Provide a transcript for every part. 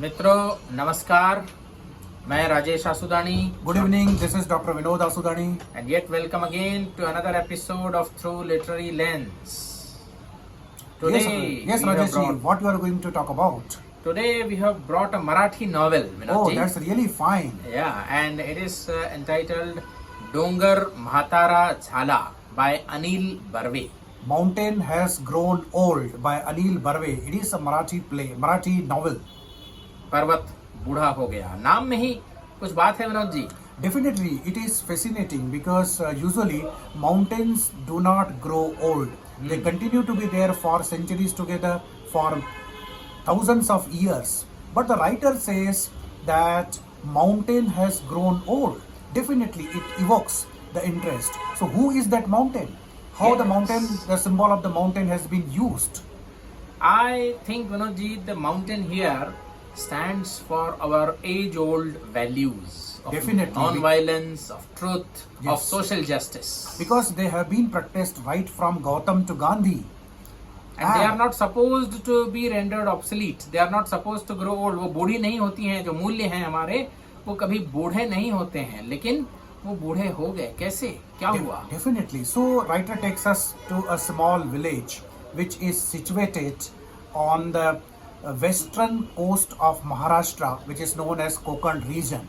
मित्रों नमस्कार, मैं Rajesh Asudani Good evening, this is Dr. Vinod Asudani. and yet welcome again to another episode of Through Literary Lens. Today, Yes, we have Rajesh, brought, what you are going to talk about? today we have brought a Marathi novel. Oh, Vinodji. that's really fine. Yeah, and it is entitled Dongar Mhatara Jhala by Anil Barve. Mountain Has Grown Old by Anil Barve. It is a Marathi novel. पर्वत बूढ़ा हो गया. नाम में ही कुछ बात है Vinod ji. Definitely, it is fascinating because usually mountains do not grow old. They continue to be there for centuries together, for thousands of years. But the writer says that mountain has grown old. Definitely, it evokes the interest. So, who is that mountain? How the Yes. mountain, the symbol of the mountain has been used. I think Vinod ji, the mountain here stands for our age-old values of Definitely. non-violence, of truth, of Yes. social justice. Because they have been practiced right from Gautam to Gandhi. And they are not supposed to be rendered obsolete. They are not supposed to grow old. वो बूढ़ी नहीं होती हैं. जो मूल्य हैं हमारे वो कभी बूढ़े नहीं होते हैं. लेकिन वो बूढ़े हो गए. कैसे? क्या हुआ? Definitely. So, writer takes us to a small village which is situated on the western coast of Maharashtra, which is known as Konkan region.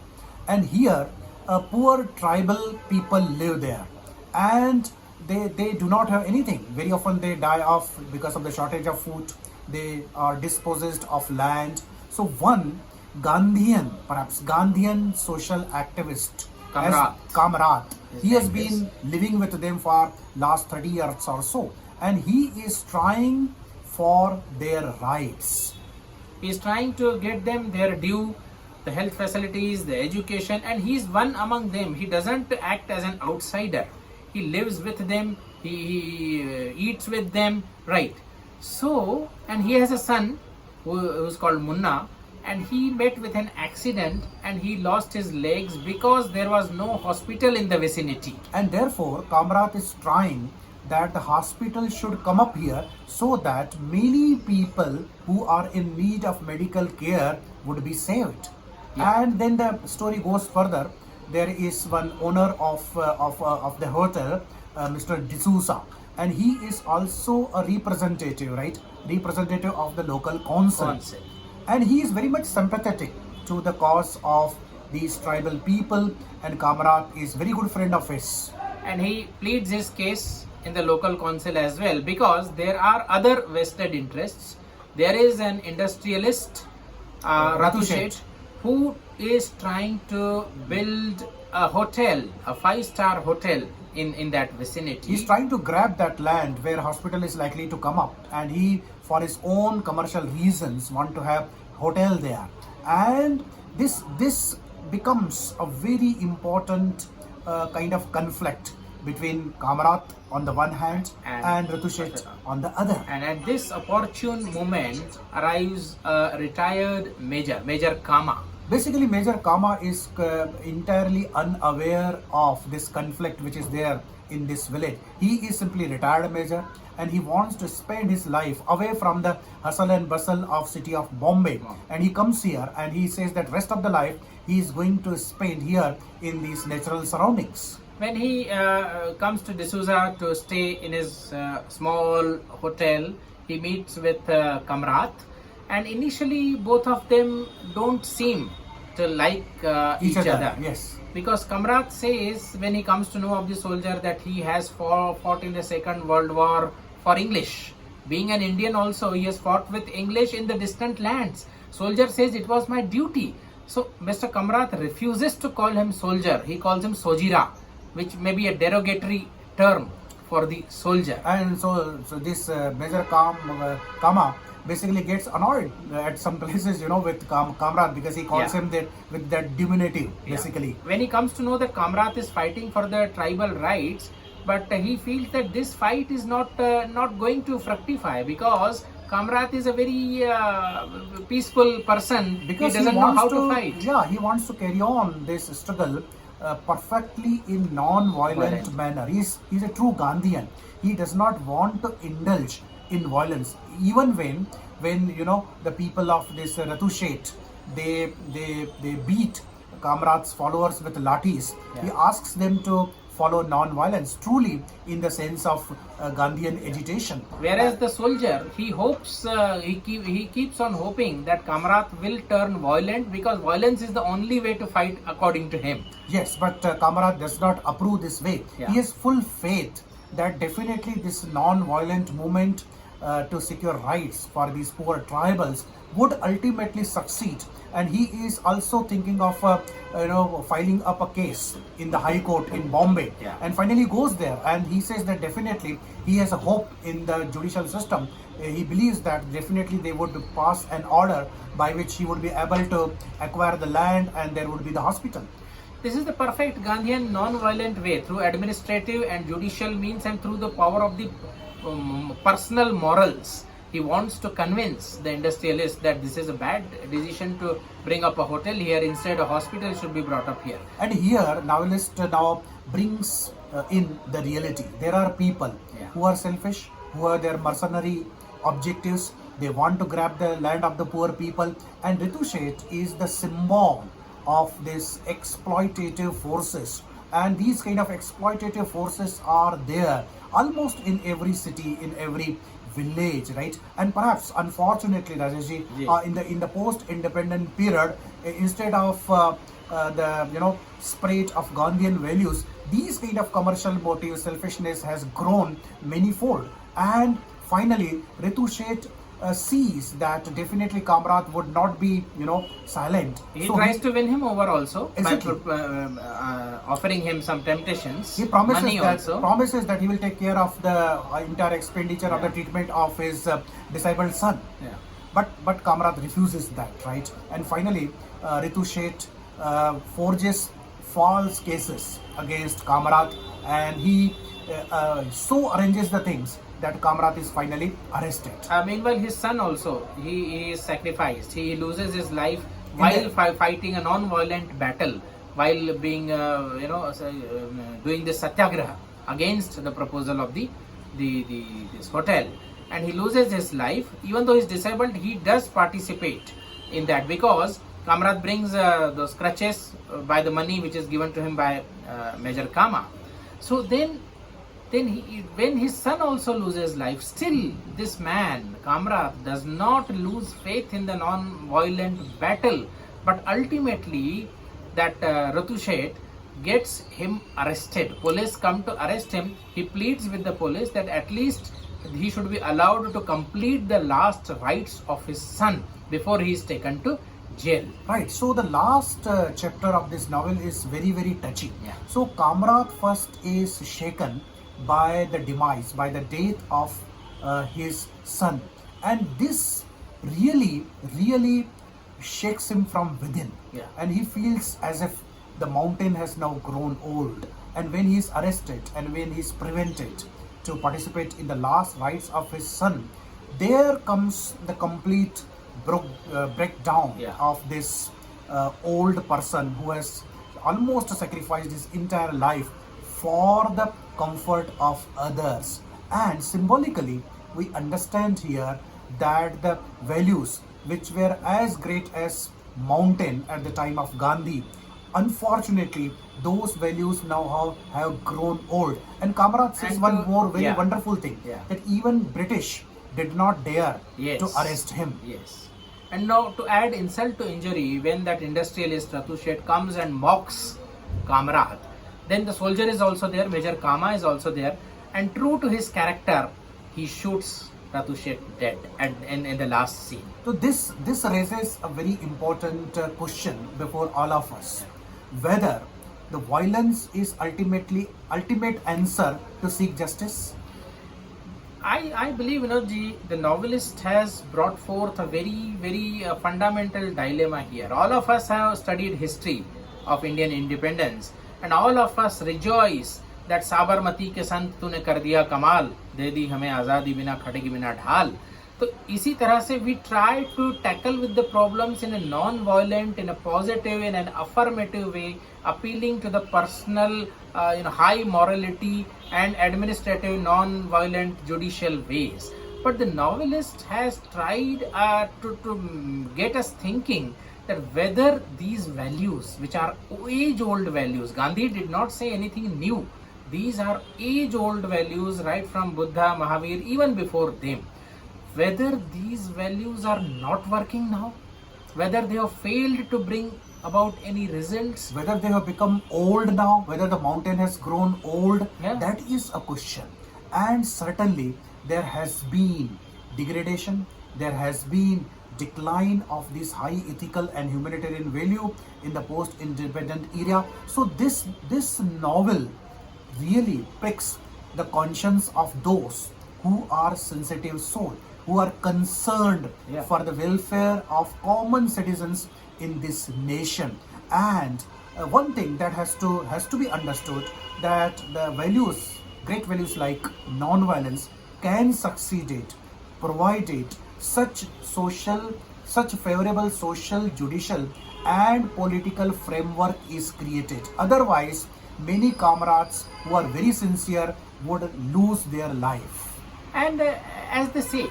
And here, a poor tribal people live there. And they do not have anything. Very often they die off because of the shortage of food. They are dispossessed of land. So one perhaps Gandhian social activist, Kamrat. Kamrat. He has His name been living with them for last 30 years or so. And he is trying for their rights. He is trying to get them their due, the health facilities, the education, and he is one among them. He doesn't act as an outsider. He lives with them, he eats with them, right? So, and he has a son who's called Munna, and he met with an accident and he lost his legs because there was no hospital in the vicinity. And therefore, Kamrat is trying that the hospital should come up here so that many people who are in need of medical care would be saved. Yeah. And then the story goes further. There is one owner of the hotel, Mr. D'Souza, and he is also a representative, right? Representative of the local council. And he is very much sympathetic to the cause of these tribal people, and Kamrat is very good friend of his. And he pleads his case in the local council as well because there are other vested interests. There is an industrialist, Ratu Sheth, who is trying to build a hotel, a 5-star hotel in that vicinity. He's trying to grab that land where hospital is likely to come up, and he, for his own commercial reasons, want to have hotel there. And this becomes a very important kind of conflict between Kamrat on the one hand and Ratu Sheth on the other. And at this opportune moment arrives a retired Major Kama. Basically, Major Kama is entirely unaware of this conflict which is there in this village. He is simply retired major and he wants to spend his life away from the hustle and bustle of city of Bombay. And he comes here and he says that rest of the life he is going to spend here in these natural surroundings. When he comes to D'Souza to stay in his small hotel, he meets with Kamrat, and initially both of them don't seem to like each other. Yes. Because Kamrat says when he comes to know of the soldier that he has fought in the Second World War for English. Being an Indian also, he has fought with English in the distant lands. Soldier says it was my duty. So Mr. Kamrat refuses to call him soldier. He calls him Sojira, which may be a derogatory term for the soldier. And so this Major Kama basically gets annoyed at some places, with Kamrat because he calls him that with that diminutive, basically. When he comes to know that Kamrat is fighting for the tribal rights, but he feels that this fight is not going to fructify because Kamrat is a very peaceful person because he doesn't know how to fight. Yeah, he wants to carry on this struggle perfectly in non-violent manner. He's a true Gandhian. He does not want to indulge in violence, even when the people of this Ratu Sheth they beat Kamrad's followers with lathis, he Yeah. asks them to follow non-violence, truly in the sense of Gandhian agitation. Whereas the soldier, he hopes, he keeps on hoping that Kamrat will turn violent because violence is the only way to fight according to him. Yes, but Kamrat does not approve this way. Yeah. He has full faith that definitely this non-violent movement to secure rights for these poor tribals would ultimately succeed. And he is also thinking of filing up a case in the High Court in Bombay. Yeah. And finally goes there, and he says that definitely he has a hope in the judicial system. He believes that definitely they would pass an order by which he would be able to acquire the land and there would be the hospital. This is the perfect Gandhian non-violent way through administrative and judicial means and through the power of the personal morals. He wants to convince the industrialists that this is a bad decision to bring up a hotel here. Instead, a hospital should be brought up here. And here, novelist now brings in the reality. There are people Yeah. who are selfish, who are their mercenary objectives. They want to grab the land of the poor people. And Ritu Sheth is the symbol of this exploitative forces. And these kind of exploitative forces are there almost in every city, in every village, right? And perhaps, unfortunately, Rajeshji, Yes. in the post-independent period, instead of the spirit of Gandhian values, these kind of commercial motives, selfishness has grown manifold. And finally, Ritu Sheth sees that definitely Kamrat would not be silent. He So tries to win him over also Exactly. by offering him some temptations, he promises money that also. he will take care of the entire expenditure of the treatment of his disabled son. Yeah. But Kamrat refuses that, right? And finally, Ritu Sheth forges false cases against Kamrat, and he so arranges the things that Kamrat is finally arrested. Meanwhile, his son also, he is sacrificed. He loses his life In while the- fighting a non-violent battle, while being, doing this satyagraha against the proposal of this hotel. And he loses his life. Even though he's disabled, he does participate in that because Kamrat brings those crutches by the money which is given to him by Major Kama. So then when his son also loses life, still this man, Kamrat, does not lose faith in the non-violent battle, but ultimately that Ritu Sheth gets him arrested. Police come to arrest him. He pleads with the police that at least he should be allowed to complete the last rites of his son before he is taken to jail. Right. So the last chapter of this novel is very, very touching. Yeah. So Kamrat first is shaken by the demise, by the death of his son, and this really, really shakes him from within. Yeah. And he feels as if the mountain has now grown old. And when he is arrested and when he is prevented to participate in the last rites of his son, there comes the complete breakdown Yeah. of this old person who has almost sacrificed his entire life for the comfort of others. And symbolically, we understand here that the values which were as great as mountain at the time of Gandhi, unfortunately, those values now have grown old. And Kamrat says And one to- more very yeah. wonderful thing, Yeah. that even British did not dare Yes. to arrest him. Yes. And now to add insult to injury, when that industrialist Ritu Sheth comes and mocks Kamrat, then the soldier is also there, Major Kama is also there, and true to his character, he shoots Ritu Sheth dead in the last scene. So this raises a very important question before all of us, whether the violence is ultimate answer to seek justice. I believe, the novelist has brought forth a very, very fundamental dilemma here. All of us have studied history of Indian independence, and all of us rejoice that Sabarmati के संत तूने कर दिया कमाल, दे दी हमें आज़ादी बिना खड़ेगी बिना ढाल. तो इसी तरह से we try to tackle with the problems in a non-violent, in a positive, in an affirmative way, appealing to the personal, high morality and administrative non-violent judicial ways. But the novelist has tried to get us thinking that whether these values, which are age-old values, Gandhi did not say anything new. These are age-old values right from Buddha, Mahavir, even before them. Whether these values are not working now, whether they have failed to bring about any results. Whether they have become old now, whether the mountain has grown old, Yeah. that is a question. And certainly there has been degradation, there has been decline of this high ethical and humanitarian value in the post-independent era. So this novel really pricks the conscience of those who are sensitive soul, who are concerned Yeah. for the welfare of common citizens in this nation. And one thing that has to be understood, that the values, great values like non-violence, can succeed it provided such favorable social, judicial and political framework is created. Otherwise, many comrades who are very sincere would lose their life. And as they say,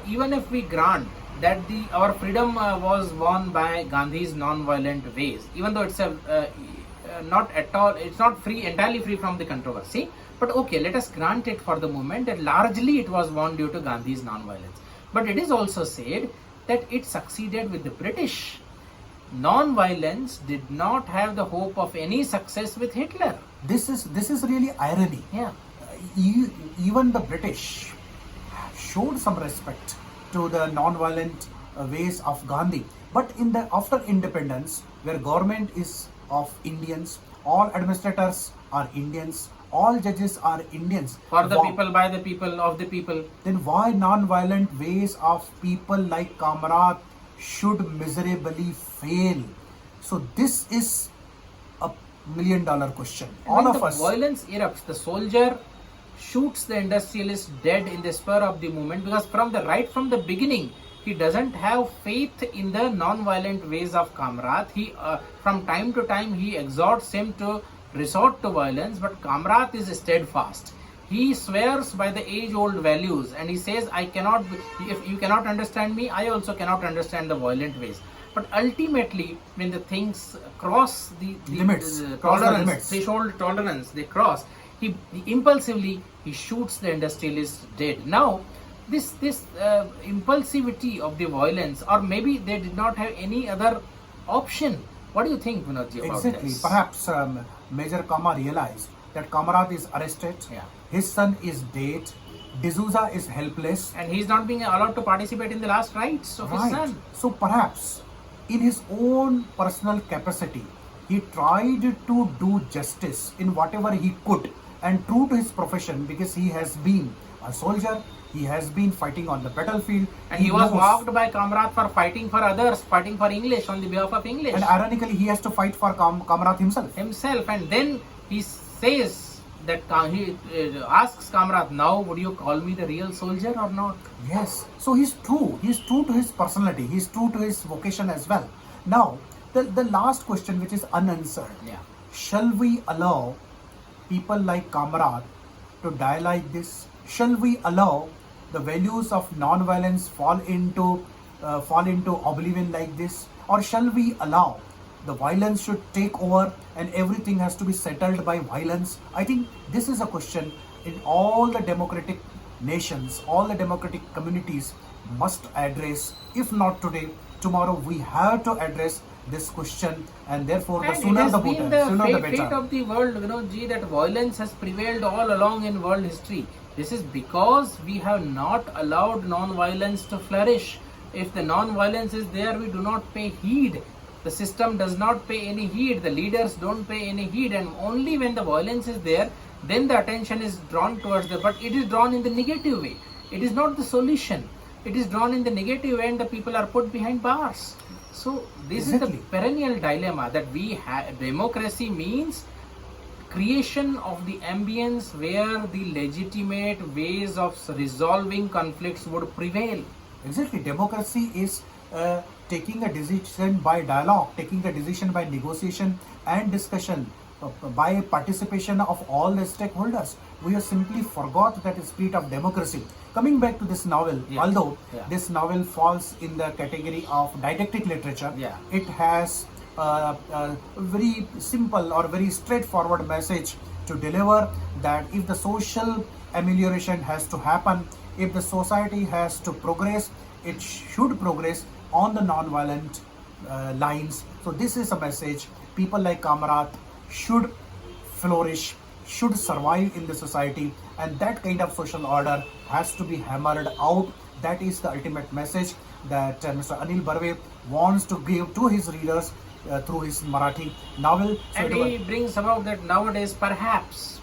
even if we grant that our freedom was won by Gandhi's non-violent ways, even though it's not at all, it's not entirely free from the controversy. But okay, let us grant it for the moment that largely it was won due to Gandhi's non-violence. But it is also said that it succeeded with the British. Non-violence did not have the hope of any success with Hitler. This is really irony. Yeah. Even the British showed some respect to the non-violent ways of Gandhi. But after independence, where government is of Indians, all administrators are Indians, all judges are Indians. For the people, by the people, of the people. Then why non-violent ways of people like Kamrat should miserably fail? So this is a $1 million question. And when the violence erupts, the soldier shoots the industrialist dead in the spur of the moment, because from the beginning he doesn't have faith in the non-violent ways of Kamrat. He from time to time he exhorts him to resort to violence, but Kamrat is steadfast. He swears by the age-old values, and he says, if you cannot understand me, I also cannot understand the violent ways. But ultimately, when the things cross the limits, tolerance, threshold tolerance, they cross, he impulsively he shoots the industrialist dead. Now, this impulsivity of the violence, or maybe they did not have any other option. What do you think, Vinodji, about exactly. this? Perhaps Major Kama realized that Kamrat is arrested, Yeah. his son is dead, D'Souza is helpless. And he's not being allowed to participate in the last rites of his son. So perhaps in his own personal capacity, he tried to do justice in whatever he could, and true to his profession, because he has been a soldier, he has been fighting on the battlefield. And he was knows- mocked by Kamrat for fighting for others, fighting for English on the behalf of English. And ironically, he has to fight for Kamrat himself. And then he says that he asks Kamrat, now would you call me the real soldier or not? Yes. So he's true to his personality, he's true to his vocation as well. Now, the last question, which is unanswered. Yeah. Shall we allow people like Kamrat to die like this? Shall we allow the values of non-violence fall into oblivion like this? Or shall we allow the violence should take over and everything has to be settled by violence? I think this is a question in all the democratic nations, all the democratic communities must address. If not today, tomorrow we have to address this question, and therefore the And sooner it has the been better, sooner the the fate better. of the world, Vinodji, that violence has prevailed all along in world history. This is because we have not allowed non-violence to flourish. If the non-violence is there, we do not pay heed. The system does not pay any heed. The leaders don't pay any heed. And only when the violence is there, then the attention is drawn towards but it is drawn in the negative way. It is not the solution. It is drawn in the negative way, and the people are put behind bars. So this is the Exactly. perennial dilemma that we have. Democracy means creation of the ambience where the legitimate ways of resolving conflicts would prevail. Exactly. Democracy is taking a decision by dialogue, taking a decision by negotiation and discussion, by participation of all the stakeholders. We have simply forgot that spirit of democracy. Coming back to this novel, Yeah. although Yeah. this novel falls in the category of didactic literature, Yeah. it has a very simple or very straightforward message to deliver, that if the social amelioration has to happen, if the society has to progress, it should progress on the non-violent lines. So this is a message. People like Kamrat should flourish, should survive in the society, and that kind of social order has to be hammered out. That is the ultimate message that Mr. Anil Barve wants to give to his readers through his Marathi novel. So And he brings about that nowadays perhaps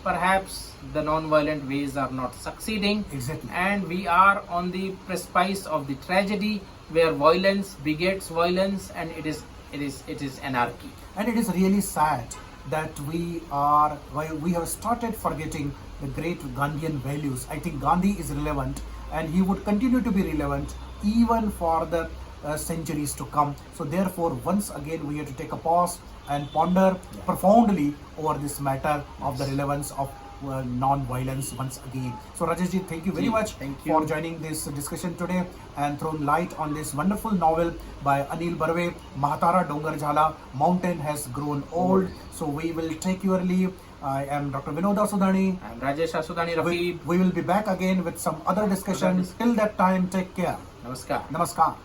the non-violent ways are not succeeding. Exactly. And we are on the precipice of the tragedy where violence begets violence, and it is anarchy. And it is really sad that we have started forgetting the great Gandhian values. I think Gandhi is relevant, and he would continue to be relevant even for the centuries to come. So therefore, once again, we have to take a pause and ponder profoundly over this matter of the relevance of non-violence once again. So Rajeshji, thank you very much Thank you. for joining this discussion today and thrown light on this wonderful novel by Anil Barve, Mahatara Dongar Jhala, Mountain Has Grown Old. So we will take your leave. I am Dr. Vinoda Sudhani. I am Rajesh Asudani Rafi. We will be back again with some other discussion. Till that time, take care. Namaskar. Namaskar.